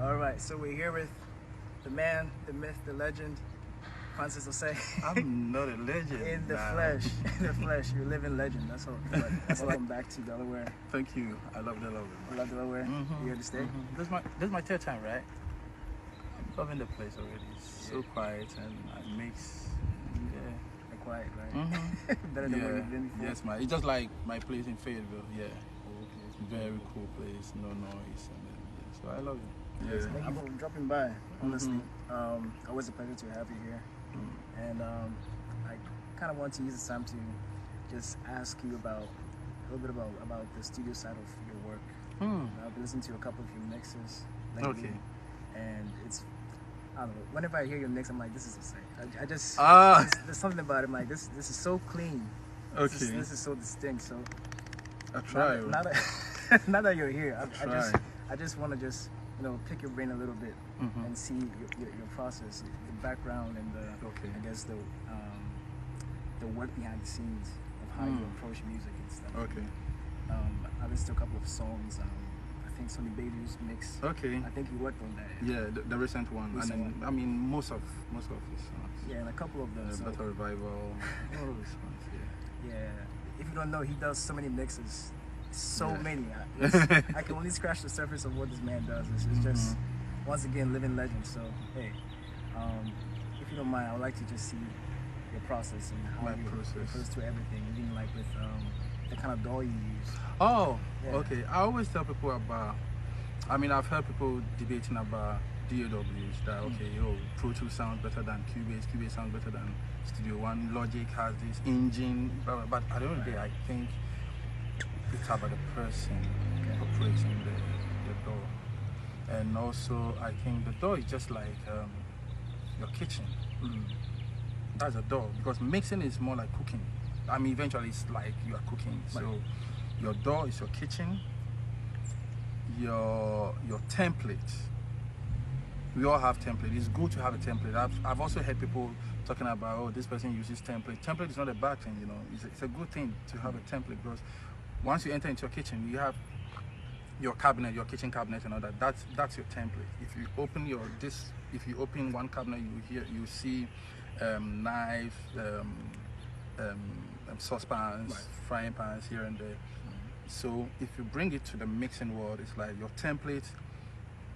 All right, so we're here with the man, the myth, the legend, Francis Osei. I'm not a legend. In the flesh, in the flesh, you're a living legend. That's all. Welcome back to Delaware. Thank you. I love Delaware. I love Delaware. You here to stay? This is my third time, right? I'm loving the place already. It's so quiet and it makes Quiet, right? Better than where you've been before. Yes, man. It's just like my place in Fayetteville. Yeah. Very cool place. No noise. So I love it. Yeah. Thank you for dropping by. Honestly, always a pleasure to have you here. And I kind of want to use this time to just ask you about a little bit about the studio side of your work. I've been listening to a couple of your mixes lately, and it's, I don't know, whenever I hear your mix, I'm like, this is the same. I just there's something about it. I'm like, this is so clean. This is so distinct. So I try. Now that you're here, I just want to pick your brain a little bit and see your process, the background, and I guess the work behind the scenes of how you approach music and stuff. I listened to a couple of songs. I think Sonny Baby's mix. I think you worked on that. Yeah, the recent one. I mean, most of his songs. Yeah, and a couple of them. Better Revival. All of his songs. Yeah. If you don't know, he does so many mixes. So many. I can only scratch the surface of what this man does. It's just, once again, living legend. So, hey, if you don't mind, I would like to just see your process and how you approach to everything, even like with the kind of DAW you use. Okay. I always tell people about, I've heard people debating about DAWs, that, Pro Tools sounds better than Cubase sounds better than Studio One, Logic has this engine, but at the end of the day, I think it's about the person operating the DAW. And also, I think the DAW is just like your kitchen. That's a DAW, because mixing is more like cooking. Eventually it's like you are cooking. So your DAW is your kitchen, your template. We all have template. It's good to have a template. I've also heard people talking about, this person uses template. Template is not a bad thing, It's a good thing to have a template, because once you enter into your kitchen, you have your cabinet, your kitchen cabinet, and all that. That's your template. If you open one cabinet, you see knives, saucepans, frying pans here and there. So if you bring it to the mixing world, it's like your template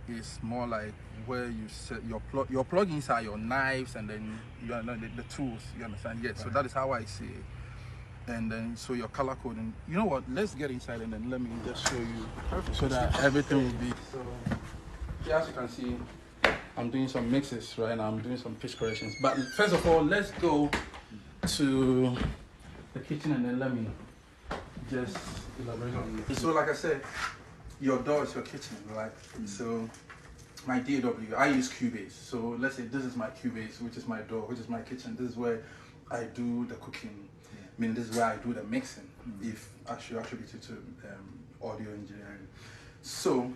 is more like where you set your plugins are your knives, and then the tools. You understand? Yes. So that is how I see it. And then so your color coding. You know what? Let's get inside and then let me just show you, so that everything will be. So here, as you can see, I'm doing some mixes right now. I'm doing some pitch corrections. But first of all, let's go to the kitchen and then let me just elaborate on it. So like I said, your DAW is your kitchen, right? So my DAW, I use Cubase. So let's say this is my Cubase, which is my DAW, which is my kitchen. This is where I do the cooking. This is where I do the mixing, if I should attribute it to audio engineering. So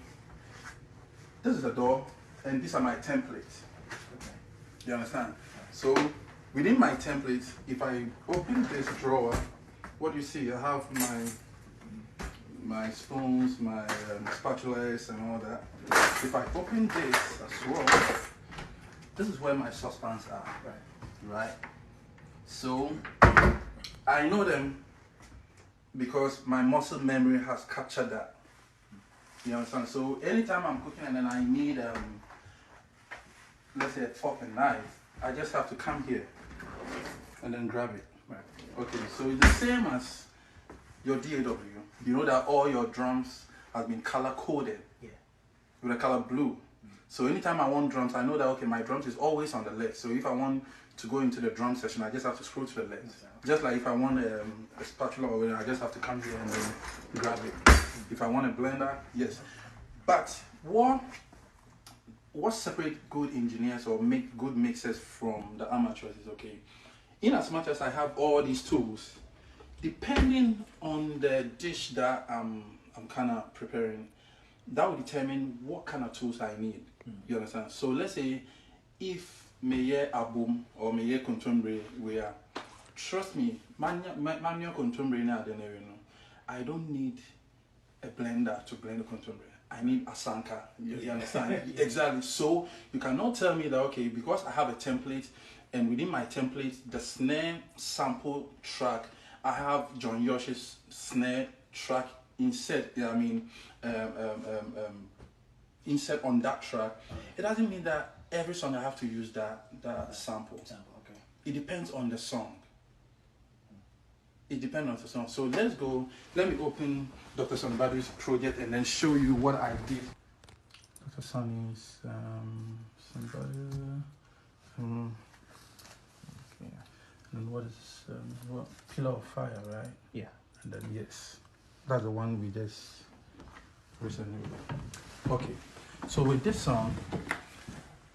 this is the DAW, and these are my templates. You understand? So within my template, if I open this drawer, what you see, I have my spoons, my spatulas, and all that. If I open this as well, this is where my saucepans are. Right? So I know them because my muscle memory has captured that. You understand? So anytime I'm cooking and then I need, let's say, a fork and knife, I just have to come here and then grab it. Okay, so it's the same as your DAW. You know that all your drums have been color coded with a color blue. So anytime I want drums, I know that, my drums is always on the left. So if I want to go into the drum session, I just have to scroll to the left. Just like if I want a spatula or whatever, I just have to come here and then grab it. If I want a blender, yes. But what separates good engineers or make good mixers from the amateurs is, in as much as I have all these tools, depending on the dish that I'm kind of preparing, that will determine what kind of tools I need. You understand? So let's say if meye abum or meye contemporary, trust me, manual contemporary now, I don't need a blender to blend the contemporary. I need asanka. You understand? Exactly. So you cannot tell me that, okay, because I have a template, and within my template, the snare sample track, I have John Yosh's snare track insert. Insert on that track. It doesn't mean that every song I have to use that sample. Okay. It depends on the song. It depends on the song. So let's go. Let me open Dr. Sonbadi's project and then show you what I did. Dr. Sonny's Sonbadi. Okay. And what is what? Pillar of Fire, right? Yeah. And then yes, that's the one we just recently. Okay. So with this song,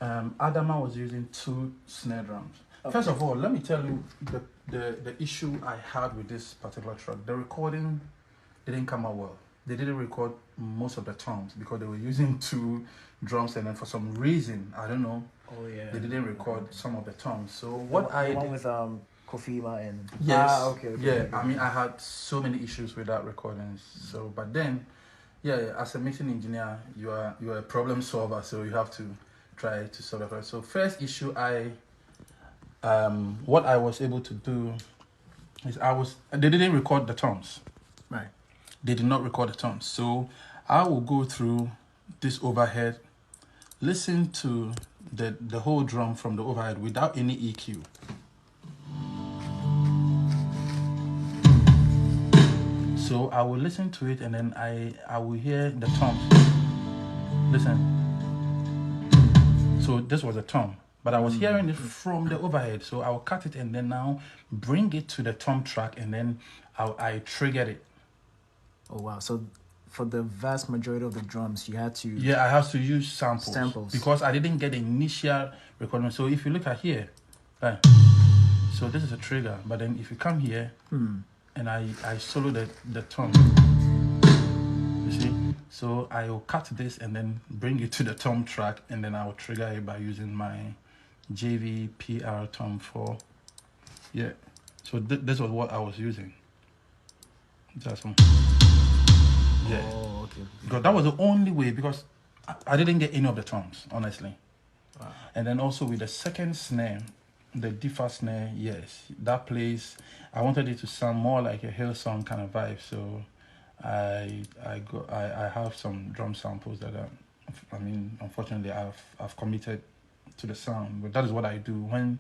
Adama was using 2 snare drums. Okay. First of all, let me tell you the issue I had with this particular track. The recording didn't come out well. They didn't record most of the tones because they were using 2 drums, and then for some reason, I don't know, they didn't record some of the tones. So what I did with Kofima and yes, okay. I mean, I had so many issues with that recording. So, but then, as a mixing engineer, you are a problem solver, so you have to try to solve it. So first issue, what I was able to do is they didn't record the tones. Right. They did not record the tones. So I will go through this overhead, listen to the whole drum from the overhead without any EQ. So I will listen to it, and then I will hear the toms. Listen. So this was a tom, but I was hearing it from the overhead. So I will cut it and then now bring it to the tom track, and then I triggered it. Oh wow! So for the vast majority of the drums, you had to I have to use samples because I didn't get the initial recording. So if you look at here, right? So this is a trigger, but then if you come here and I solo the tom, you see. So I will cut this and then bring it to the tom track, and then I will trigger it by using my JVPR tom 4. Yeah. So this was what I was using. That's one. Yeah. Oh, okay. Because that was the only way, because I didn't get any of the toms, honestly. Wow. And then also with the second snare, the D5 snare, yes, that plays. I wanted it to sound more like a Hillsong kind of vibe, so I have some drum samples that unfortunately I've committed to the sound, but that is what I do when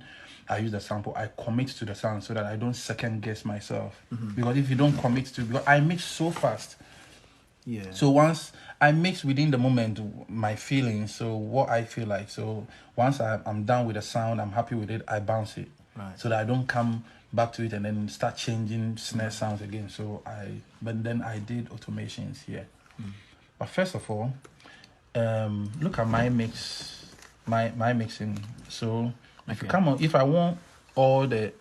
I use the sample. I commit to the sound so that I don't second guess myself. Because if you don't commit to, because I mix so fast. Yeah. So once I mix within the moment, my feelings, so what I feel like. So once I'm done with the sound, I'm happy with it, I bounce it. Right. So that I don't come back to it and then start changing snare sounds again. But then I did automations here. But first of all, look at my mix, my mixing. So if I want all the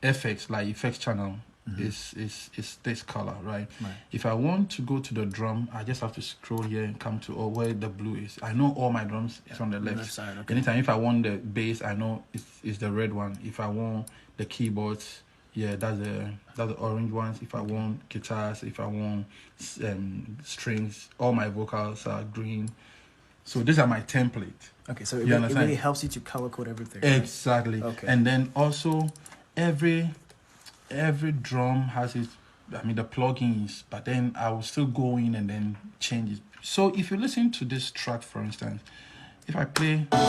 effects, like effects channel, is this color, right? If I want to go to the drum, I just have to scroll here and come to where the blue is. I know all my drums is on the left side. Okay. Anytime if I want the bass, I know it's the red one. If I want the keyboards, that's the orange ones. If I want guitars, if I want strings, all my vocals are green. So these are my template. Okay, so it really helps you to color code everything. Exactly. Right? Okay. And then also every drum has its, the plugins, but then I will still go in and then change it. So if you listen to this track, for instance, if I play, now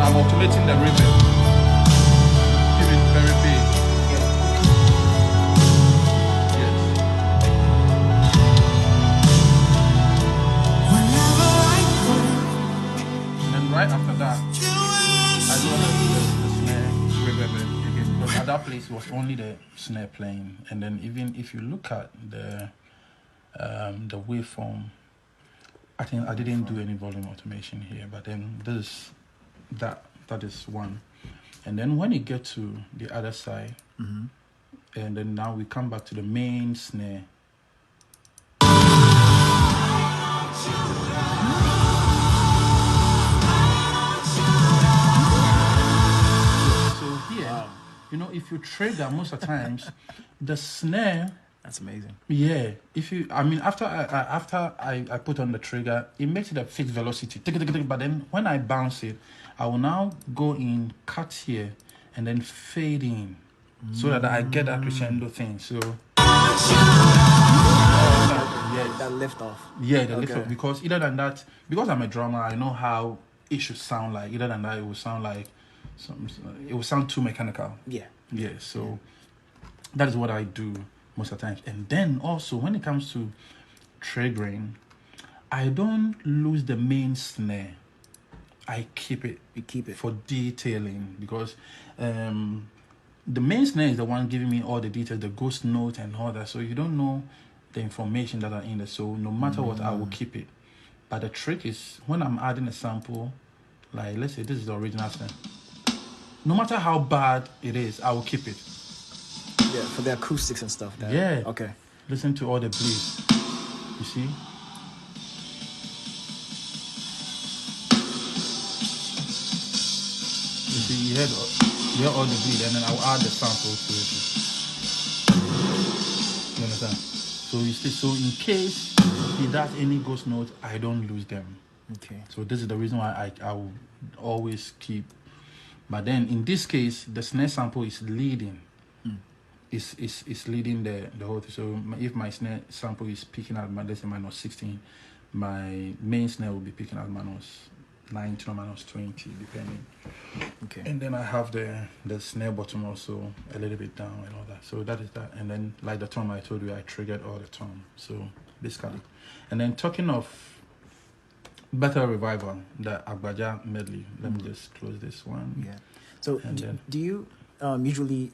I'm automating the reverb. Give it very big. Yes. And then right after that, I know the snare reverb again, because at that place was only the snare playing. And then even if you look at the waveform, I think I didn't do any volume automation here, but then that is one. And then when you get to the other side, and then now we come back to the main snare. If you trigger most of the times, The snare. That's amazing. Yeah, after I put on the trigger, it makes it a fixed velocity. But then when I bounce it, I will now go in, cut here, and then fade in, so that I get that crescendo thing. So that lift off. Yeah, the lift off. Because other than that, because I'm a drummer, I know how it should sound like. Other than that, it will sound like it will sound too mechanical. Yeah. Yeah. So that is what I do most of the times. And then also when it comes to triggering, I don't lose the main snare. I keep it. You keep it for detailing, because the main snare is the one giving me all the details, the ghost note and all that. So you don't know the information that are in there. So no matter what, I will keep it. But the trick is when I'm adding a sample, like let's say this is the original snare. No matter how bad it is, I will keep it. Yeah, for the acoustics and stuff. Yeah. Okay. Listen to all the bleeds. You see? You see, you hear all the bleed, and then I'll add the sample to it. You understand? So you see, so in case he does any ghost notes, I don't lose them. Okay. So this is the reason why I will always keep. But then in this case, the snare sample is leading. It's leading the whole thing. So if my snare sample is picking at let's say minus 16, my main snare will be picking at minus 19 or minus 20, depending. Okay. And then I have the snare bottom also a little bit down and all that. So that is that. And then like the tom I told you, I triggered all the tom. So basically. And then talking of Better Revival, the Agbaja medley. Let me just close this one. Yeah. So do you usually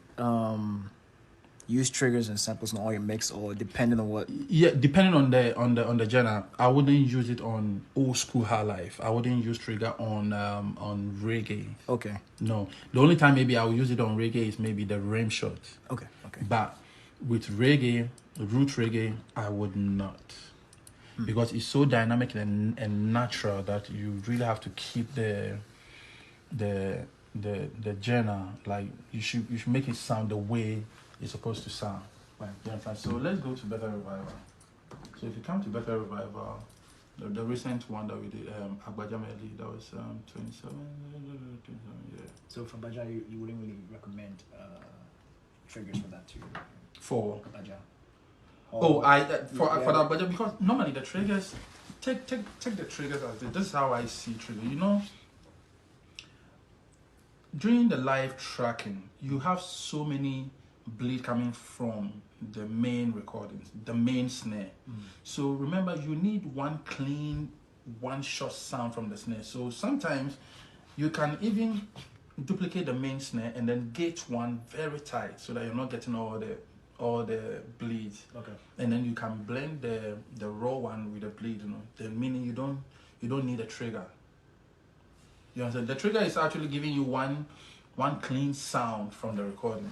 use triggers and samples on all your mix, or depending on what? Yeah, depending on the genre. I wouldn't use it on old school high life. I wouldn't use trigger on reggae. Okay. No, the only time maybe I will use it on reggae is maybe the rim shot. Okay. But with reggae, root reggae, I would not, because it's so dynamic and natural that you really have to keep the genre, like you should make it sound the way it's supposed to sound. Right. So let's go to Better Revival. So if you come to Better Revival, the recent one that we did, Agbaja medley, that was 27. Yeah. So for Agbaja, you wouldn't really recommend triggers for that too? For Agbaja. for the Agbaja, because normally the triggers, take the triggers as this is how I see trigger. You know, during the live tracking, you have so many bleed coming from the main recordings, the main snare. So remember, you need one clean, one short sound from the snare. So sometimes you can even duplicate the main snare and then gate one very tight so that you're not getting all the bleeds. Okay. And then you can blend the raw one with the bleed, you know. Then meaning you don't need a trigger. You understand? The trigger is actually giving you one clean sound from the recording.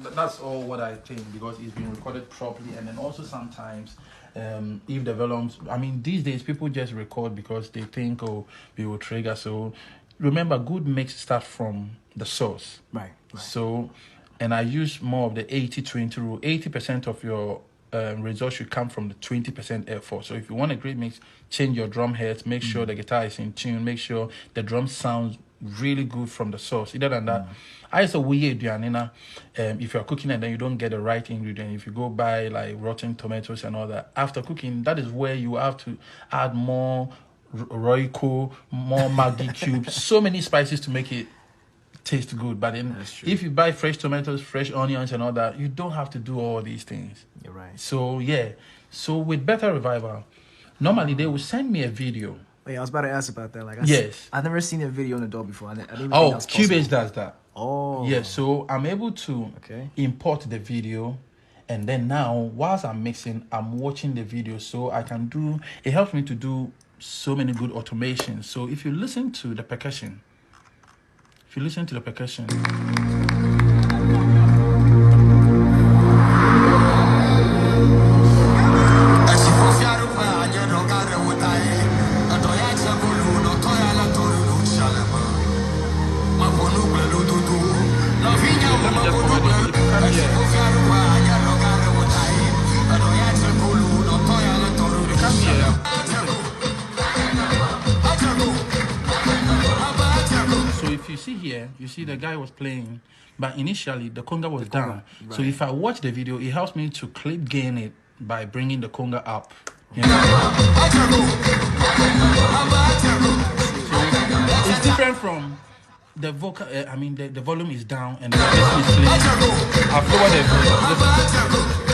That's all what I think, because it's been recorded properly. And then also sometimes if the volumes, these days people just record because they think, oh, we will trigger. So remember, good mix starts from the source. Right. So, and I use more of the 80-20 rule. 80% of your results should come from the 20% effort. So if you want a great mix, change your drum heads, make sure the guitar is in tune, make sure the drum sounds really good from the source. Other than that, I say if you're cooking and then you don't get the right ingredient, if you go buy like rotten tomatoes and all that, after cooking, that is where you have to add more Royco, more Maggi cubes, so many spices to make it taste good. But then if you buy fresh tomatoes, fresh onions and all that, you don't have to do all these things. You're right. So yeah, so with Better Revival, normally they will send me a video. Wait, I was about to ask about that. I've never seen a video on the door before. I didn't think that was possible. Cubase does that. Oh. Yeah, so I'm able to import the video, and then now whilst I'm mixing, I'm watching the video, so I can do. It helps me to do so many good automations. So if you listen to the percussion. Let me just provide you. here, you see the guy was playing, but initially the conga was down. Right. So if I watch the video, it helps me to clip gain it by bringing the conga up. You know? So it's different from the vocal. I mean, the volume is down and the person is playing. I've lowered the volume,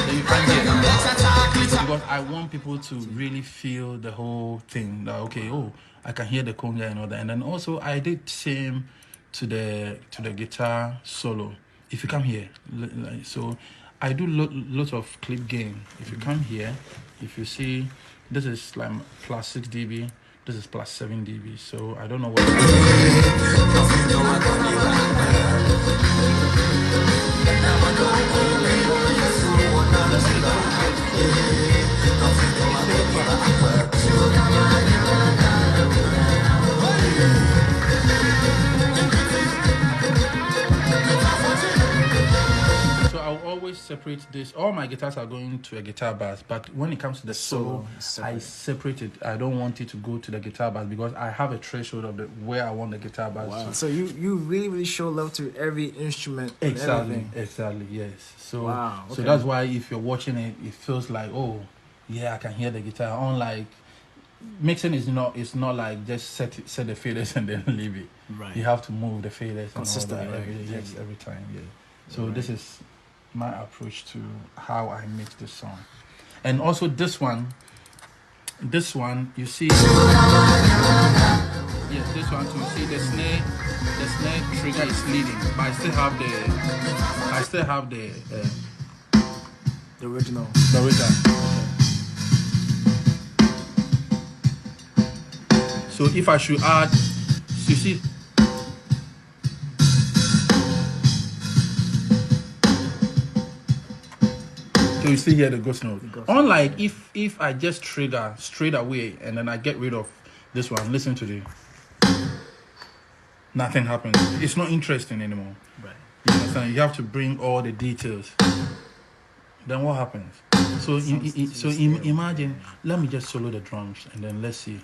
then you can't hear. Because I want people to really feel the whole thing. That okay, oh, I can hear the conga and all that. And then also I did same to the guitar solo. If you come here, so I do lots of clip gain. If you come here, if you see, this is like plus 6 dB. This is plus 7 dB. So I don't know what. So I'll always separate this. All my guitars are going to a guitar bass, but when it comes to the solo, I separate it. I don't want it to go to the guitar bass because I have a threshold of where I want the guitar bass. Wow. So you really show love to every instrument. Exactly, yes. So wow. Okay. So that's why if you're watching it, it feels like, oh yeah, I can hear the guitar. Unlike mixing is not like just set the faders and then leave it. Right. You have to move the faders consistently every time. Yeah. So this is my approach to how I mix this song. And also this one you see, yes, this one too. See the snare trigger is leading, but I still have the original. So if I should add, you see, so you still hear the ghost note. Unlike if I just trigger straight away and then I get rid of this one, listen to the, nothing happens. It's not interesting anymore. Right. You understand? You have to bring all the details. Then what happens? So imagine, let me just solo the drums and then let's see.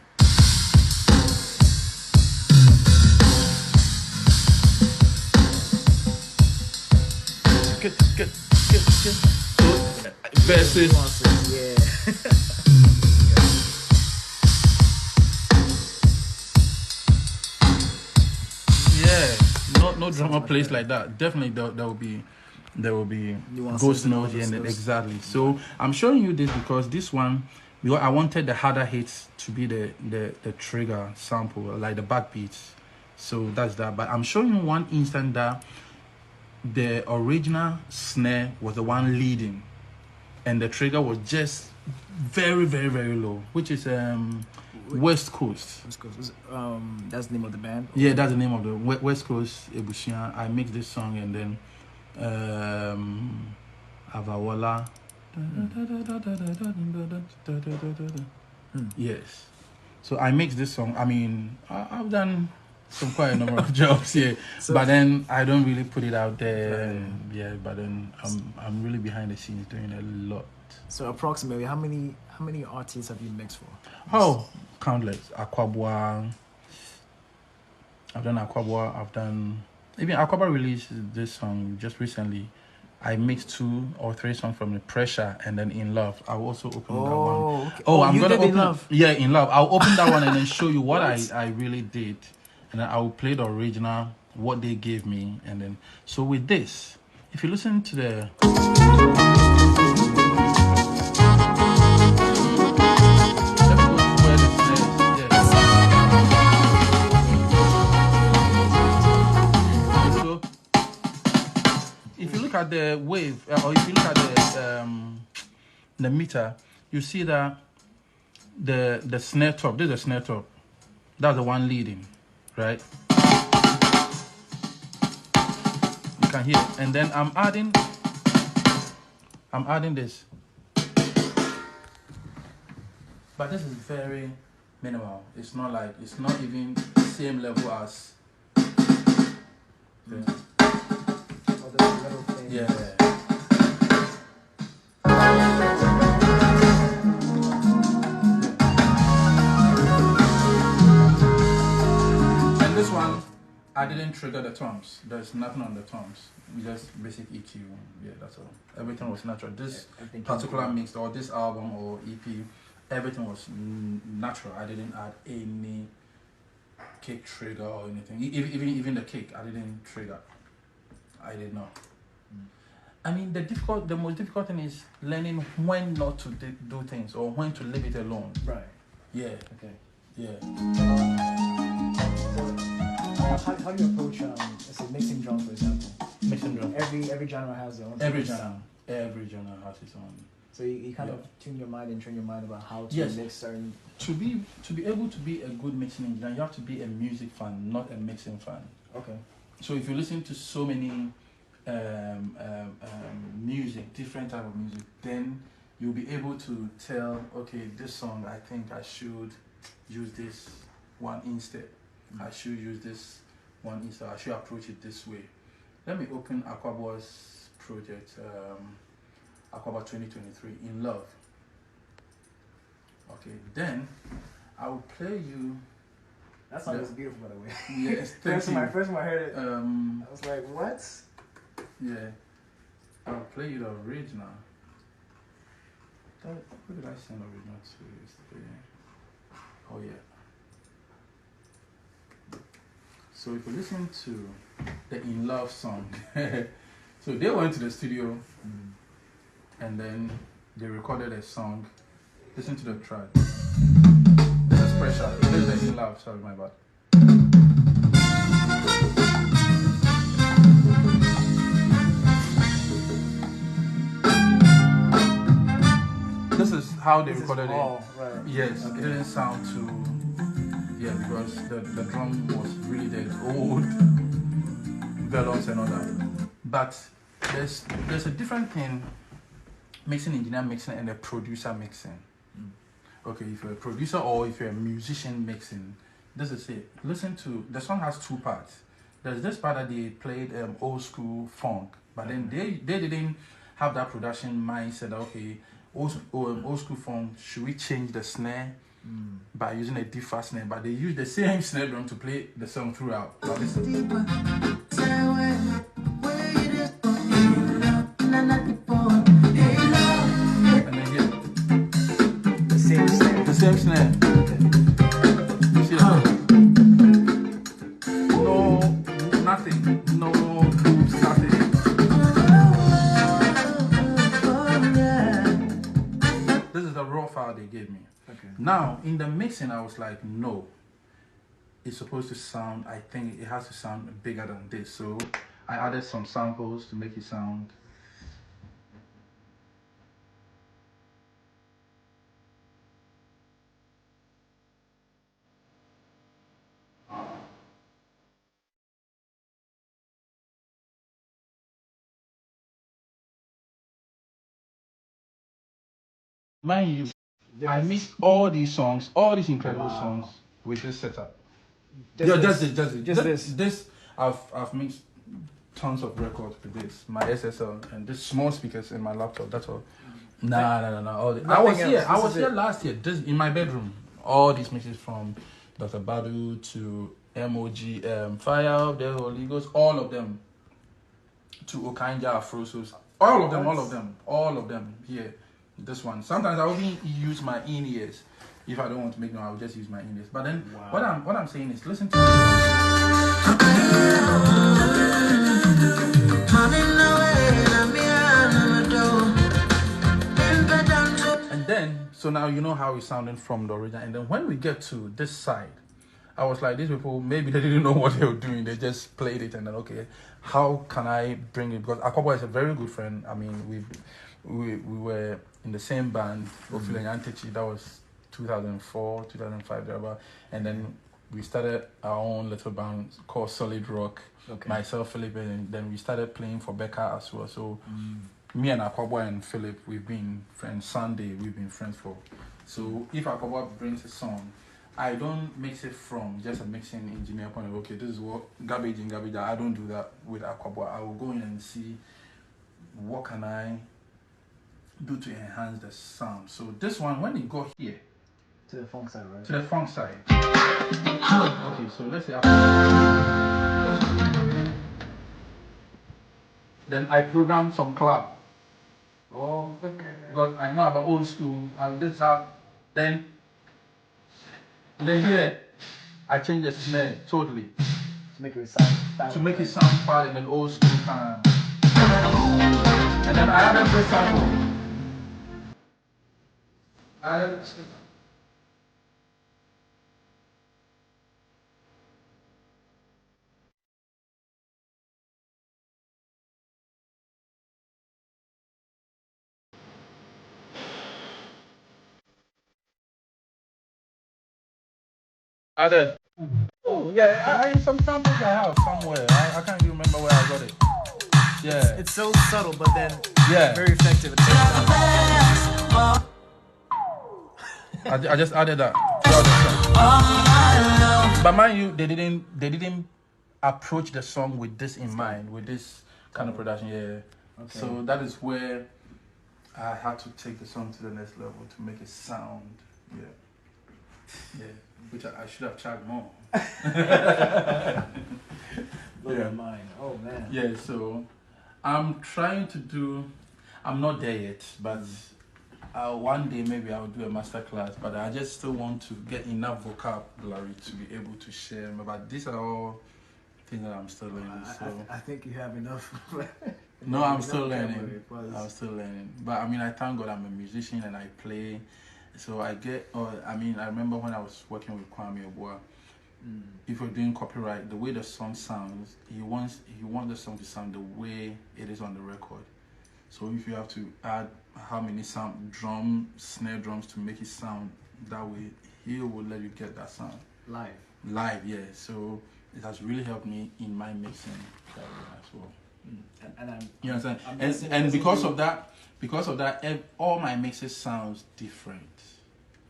Good. So versus no drummer plays like that. Definitely there will be ghost notes and exactly. So I'm showing you this because this one, I wanted the harder hits to be the trigger sample, like the backbeats. So that's that. But I'm showing you one instant that the original snare was the one leading and the trigger was just very, very, very low, which is West Coast. That's the name of the band? Yeah, that's the name of the West Coast Ebusian. I mixed this song and then Avawala. Yes. So I mixed this song. I mean, I've done quite a number of jobs here, but then I don't really put it out there. Yeah, but then I'm really behind the scenes doing a lot. So approximately, how many artists have you mixed for? Oh, countless. Aquabwa. I've done Aquabwa. I've done even Aquabwa released this song just recently. I mixed 2 or 3 songs from the Pressure and then In Love. I'll also open that one. Okay. I'm gonna open In Love. Yeah, In Love. I'll open that one and then show you what I really did. And then I will play the original, what they gave me, and then so with this, if you listen to the so if you look at the wave, or if you look at the meter, you see that the snare top. This is a snare top. That's the one leading. Right, you can hear, and then I'm adding this, but this is very minimal. It's not even the same level as I didn't trigger the toms. There's nothing on the toms. We just basic EQ. Yeah, that's all. Everything was natural. This particular mix or this album or EP, everything was natural. I didn't add any kick trigger or anything. Even the kick, I didn't trigger. I did not. I mean, the most difficult thing is learning when not to do things or when to leave it alone. Right. Yeah. Okay. Yeah. So, how do you approach, let's say, mixing drums, for example? Mixing drums. Every genre has their own. Every genre has its own. So you kind of tune your mind and train your mind about how to mix certain. To be able to be a good mixing engineer, you have to be a music fan, not a mixing fan. Okay. So if you listen to so many music, different type of music, then you'll be able to tell, okay, this song, I think I should use this one instead. I should use this one instead. I should approach it this way. Let me open Akwabo's project, Akwabo 2023, In Love. Okay, then I will play you. That song is beautiful, by the way. Yes, first time I heard it, I was like, what? Yeah, I'll play you the original. Who did I send original to yesterday? Oh yeah. So if you listen to the In Love song, so they went to the studio and then they recorded a song. Listen to the track. This is Pressure. This is the In Love. Sorry, my bad. This is how they recorded it. Right. Yes, okay. It didn't sound too. Yeah, because the drum was really the old bellows and all that. But there's a different thing, mixing engineer mixing and a producer mixing. Okay, if you're a producer or if you're a musician mixing, this is it. Listen to, the song has two parts. There's this part that they played old school funk, but then they didn't have that production mindset that, okay, old school funk, should we change the snare by using a deep fast snare? But they use the same snare drum to play the song throughout. Now listen. The same snare. You see that? No, nothing. No grooves, nothing. This is the raw file they gave me. Okay. Now, in the mixing, I was like, no. It's supposed to sound, I think it has to sound bigger than this. So I added some samples to make it sound. Mind you, I mixed all these songs, all these incredible songs with this setup. Just this. I've mixed tons of records with this, my SSL and this small speakers in my laptop. That's all. No. I was here last year. This in my bedroom. All these mixes from Dr. Badu to MOG, Fire of the Holy Ghost, all of them. To Okanja, Afrosos, all of them here. This one. Sometimes I will even use my in-ears. If I don't want to make noise, I will just use my in-ears. But then what I'm saying is listen to this. And then, so now you know how it's sounding from the original. And then when we get to this side, I was like, these people, maybe they didn't know what they were doing. They just played it and then, okay, how can I bring it? Because Akwabo is a very good friend. I mean, we were in the same band, that was 2004, 2005, thereabout. And then we started our own little band called Solid Rock. Okay. Myself, Philip, and then we started playing for Becca as well. So me and Akwabo and Philip, we've been friends. Sunday, we've been friends for. So if Akwabo brings a song, I don't mix it from just a mixing engineer point of, okay, this is what garbage in, garbage out. I don't do that with Akwabo. I will go in and see what can I do to enhance the sound. So this one, when it got here, To the funk side, right? To the funk side. Okay, so let's say then I program some club. Oh, okay. Because I know about old school and this how then here I change the snare totally. To make it sound far in an old school kind. And then I added this sample. Added. Oh yeah, some samples I have somewhere. I can't even remember where I got it. Yeah. It's so subtle, but then yeah, very effective at the same time. I just added that. But mind you, they didn't approach the song with this in mind, with this kind of production. Yeah. Okay. So that is where I had to take the song to the next level to make it sound. Yeah. Yeah. Which I should have charged more. Yeah. Mine. Oh man. Yeah. So I'm trying to do. I'm not there yet, but one day maybe I'll do a master class. But I just still want to get enough vocabulary to be able to share. But these are all things that I'm still learning. So I think you have enough. No, I'm still learning. I'm still learning. But I mean, I thank God I'm a musician and I play. So I get. I mean, I remember when I was working with Kwame Oboa. If you're doing copyright, the way the song sounds, he wants the song to sound the way it is on the record. So if you have to add how many snare drums to make it sound that way, he will let you get that sound live. Yeah. So it has really helped me in my mixing career as well. You understand? And because of that, all my mixes sounds different.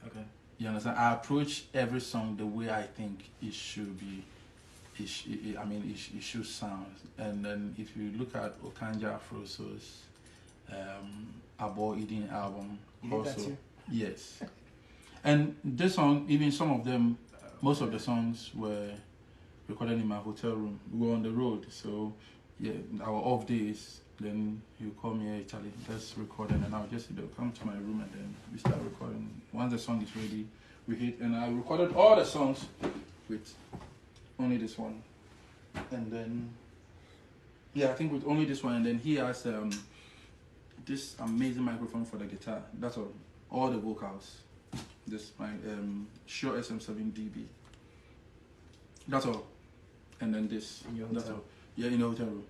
Okay. You understand? I approach every song the way I think it should be. It should sound. And then if you look at Okanja Afroso's Abo Eating album, also yes. And this song, even some of them, most of the songs were recorded in my hotel room. We were on the road, so yeah, our off days. Then he'll call me, hey Charlie, let's record, and then I'll just come to my room and then we start recording. Once the song is ready, we hit, and I recorded all the songs with only this one. And then, yeah, I think with only this one, and then he has this amazing microphone for the guitar. That's all the vocals. This my Shure SM7DB. That's all. And then this. In your that's hotel? all. Yeah, in the hotel room.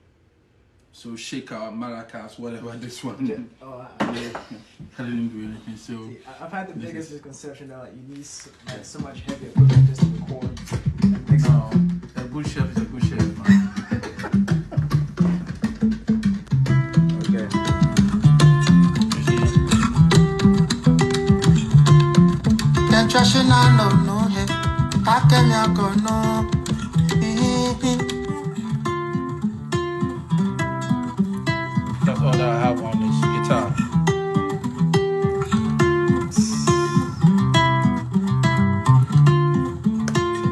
So shaker, maracas, whatever. This one. Yeah. I didn't do anything. So I've had the biggest misconception that you need so much heavy equipment just to record and mix. No, a good chef is a good chef, man. Okay. That's all that I have on this guitar.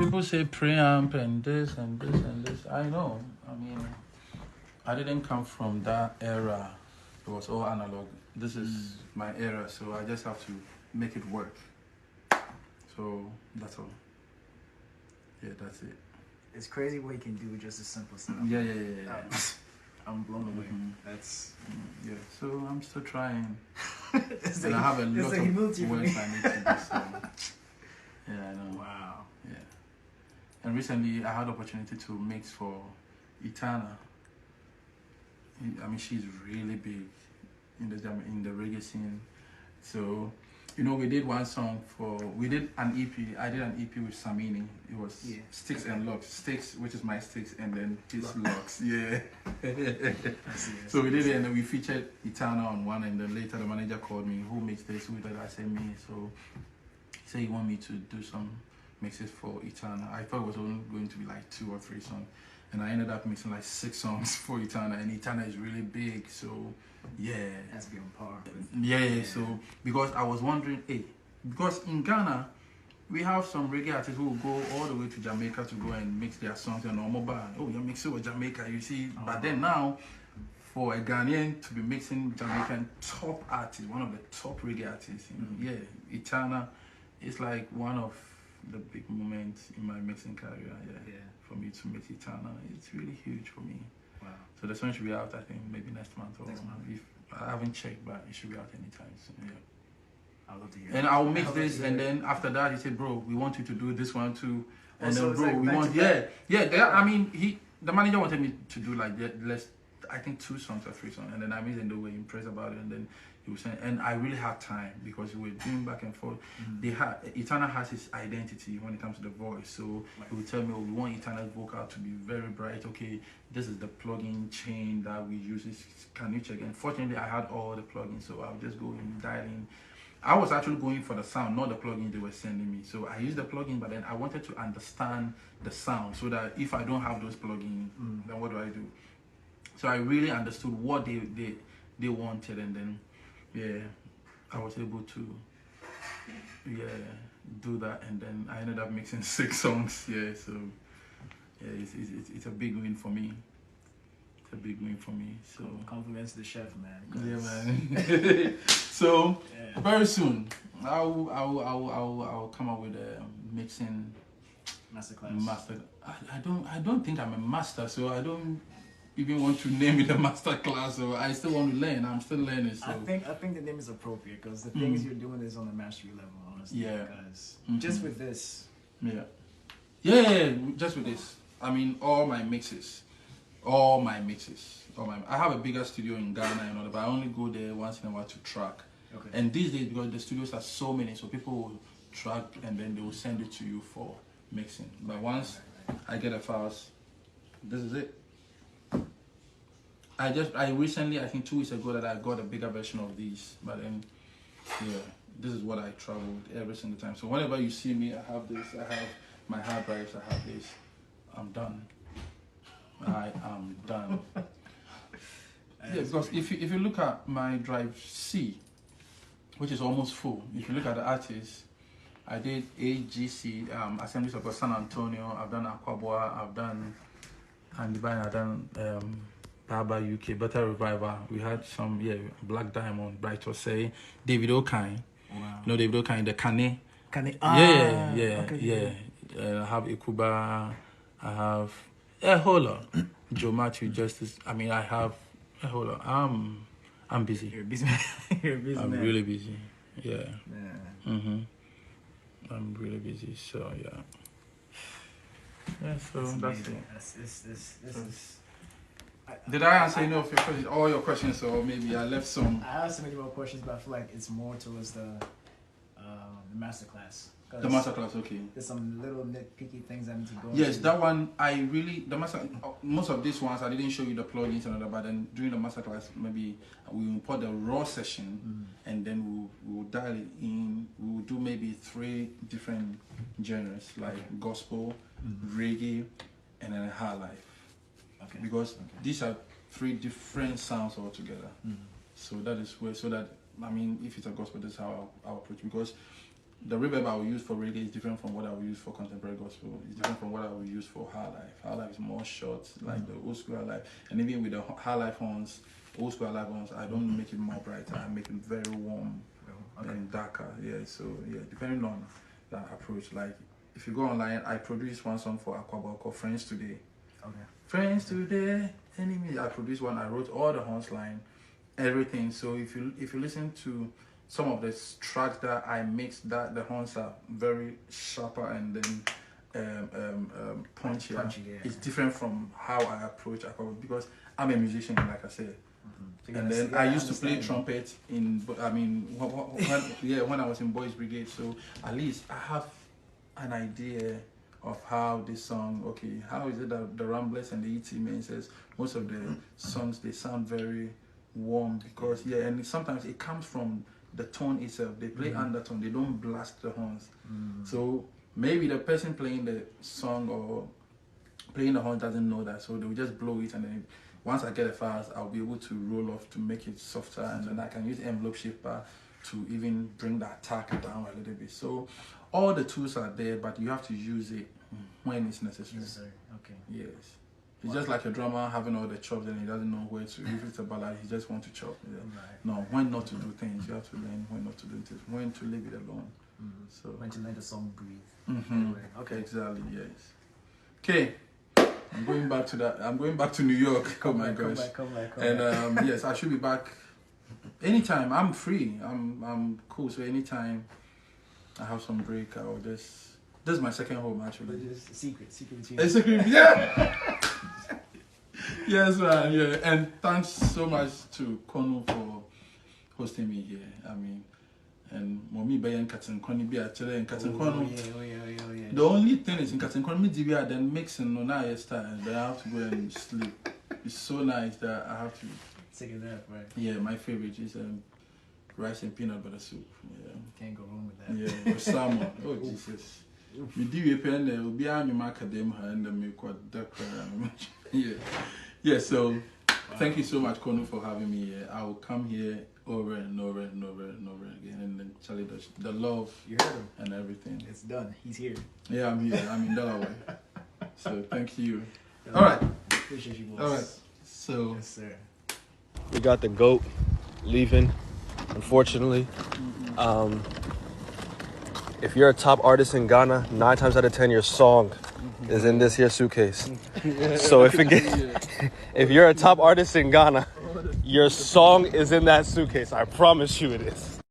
People say preamp and this and this and this. I know. I mean, I didn't come from that era. It was all analog. This is my era, so I just have to make it work. So that's all. Yeah, that's it. It's crazy what you can do with just a simple stuff. Yeah. I'm blown away. That's yeah. So I'm still trying, and I have a lot of work I need to do. So yeah, I know. Wow. Yeah. And recently I had the opportunity to mix for Itana. I mean, she's really big in the reggae scene. So, you know, we did an EP. I did an EP with Samini. It was Sticks and Locks. Sticks, which is my sticks, and then his locks. Yeah. So we did it, and then we featured Itana on one, and then later the manager called me, who mixed this? Who did I say me? So he said he wanted me to do some mixes for Itana. I thought it was only going to be like 2 or 3 songs. And I ended up mixing like 6 songs for Itana, and Itana is really big, so yeah. That's be on par. Yeah, so because I was wondering, because in Ghana, we have some reggae artists who will go all the way to Jamaica to go and mix their songs on normal bar. Oh, you're mixing with Jamaica, you see. But then now, for a Ghanaian to be mixing Jamaican top artist, one of the top reggae artists, yeah, Etana is like one of the big moments in my mixing career. Yeah. For me to mix Etana, it's really huge for me. Wow. So the song should be out, I think, maybe next month or if I haven't checked, but it should be out anytime soon. Yeah. I love to hear. And I'll mix this, and then after that, he said, "Bro, we want you to do this one too." And so then, bro, we want, I mean, the manager wanted me to do like I think 2 songs or 3 songs, and then I made them, they were impressed about it, and then he was saying, and I really had time because we were doing back and forth. Etana has his identity when it comes to the voice, so he would tell me, oh, we want Etana's vocal to be very bright. Okay, this is the plugin chain that we use. Can you check? And fortunately, I had all the plugins, so I'll just go and dial in. I was actually going for the sound, not the plugin they were sending me. So I used the plugin, but then I wanted to understand the sound so that if I don't have those plugins, then what do I do? So I really understood what they wanted, and then I was able to do that, and then I ended up mixing 6 songs. So it's a big win for me. It's a big win for me. So compliments to the chef, man. Yeah, man. So very soon I'll come up with a mixing masterclass. I don't think I'm a master, so I don't even want to name it a master class. So I still want to learn. I'm still learning. So I think the name is appropriate because the things you're doing is on the mastery level, honestly. Yeah. Because just with this. Just with this. I mean, all my mixes. I have a bigger studio in Ghana and all that, but I only go there once in a while to track. Okay. And these days, because the studios are so many, so people will track and then they will send it to you for mixing. But once I get the files, this is it. I recently, I think 2 weeks ago, that I got a bigger version of these. But then, this is what I traveled every single time. So whenever you see me, I have this, I have my hard drives, I have this. I'm done. I am done. Because if you look at my drive C, which is almost full, if you look at the artists, I did AGC, Assemblies of San Antonio, I've done Aquaboa, I've done Divine, I've done Baba UK, Better Revival. We had some, Black Diamond, Bright Osei, David Okine. Wow. You know David Okine, the Kane. Okay. I have Ikuba, I have a whole lot. Joe Matthew Justice. I mean, I have a whole lot. I'm busy. You're busy. You're busy. I'm really busy. Yeah. Man. I'm really busy. So so that's it. This is. Did I answer any of your questions? All your questions, or maybe I left some? I have so many more questions, but I feel like it's more towards the masterclass. The masterclass, okay. There's some little nitpicky things I need to go Yes, into. that one, most of these ones, I didn't show you the plugins and all that, but then during the masterclass, maybe we will put the raw session, and then we'll dial it in. We'll do maybe 3 different genres, like gospel, reggae, and then high life. Okay. Because these are 3 different sounds altogether. So that is where, I mean, if it's a gospel, that's how I'll approach it. Because the reverb I will use for reggae is different from what I will use for contemporary gospel. It's different from what I will use for high life. High life is more short, like the old school high life. And even with the high life horns, old school high life horns, I don't make it more brighter. I make it very warm and darker. Depending on that approach. Like if you go online, I produced one song for Aquaba called Friends Today. Okay. Friends Today, enemy. I produced one. I wrote all the horns line, everything. So if you listen to some of the tracks that I mixed, that the horns are very sharper and then punchier. It's different from how I approach Aquaba because I'm a musician, like I said. And then I used to play trumpet when I was in Boys Brigade. So at least I have an idea of how this song, how is it that the Ramblers and the ET Men says most of the songs, they sound very warm because, and sometimes it comes from the tone itself. They play undertone, they don't blast the horns. So maybe the person playing the song or playing the horn doesn't know that, so they'll just blow it, and then once I get the files, I'll be able to roll off to make it softer, and then I can use envelope shifter to even bring the attack down a little bit. So all the tools are there, but you have to use it when it's necessary. Yes, sir. Okay. Yes. It's just like a drummer having all the chops and he doesn't know where to. If it's a ballad, he just wants to chop. Yeah. Right. No, when not to do things. You have to learn when not to do things. When to leave it alone. So When to let the song breathe. mm-hmm. Okay. Exactly. Yes. Okay. I'm going back to that. I'm going back to New York. Come gosh. back. And yes, I should be back anytime. I'm free. I'm cool. So anytime I have some break, I'll just. This is my second home actually. But it's a secret between A secret, yeah. Yes, man. Yeah, and thanks so much to Kweku for hosting me here. I mean, and mommy bayan Kweku be actually in Kweku. Oh yeah. The only thing is in Kweku me DVR then mixing no now time. Then I have to go and sleep. It's so nice that I have to take a nap, right? Yeah, my favorite is rice and peanut butter soup. Yeah. Can't go wrong with that. Yeah, with salmon. Oh Jesus. We do a pen there will be on your academic and then make what yeah. So thank you so much, Kweku, for having me here. I will come here over and over and over and over again, and then Charlie the love You heard him. and everything. It's done. He's here. Yeah, I'm here. I'm in Delaware. So thank you. All right. Appreciate you, boys. All right. So Yes, sir. We got the GOAT leaving, unfortunately. If you're a top artist in Ghana, 9 times out of 10 your song is in this here suitcase. So if you're a top artist in Ghana, your song is in that suitcase. I promise you it is.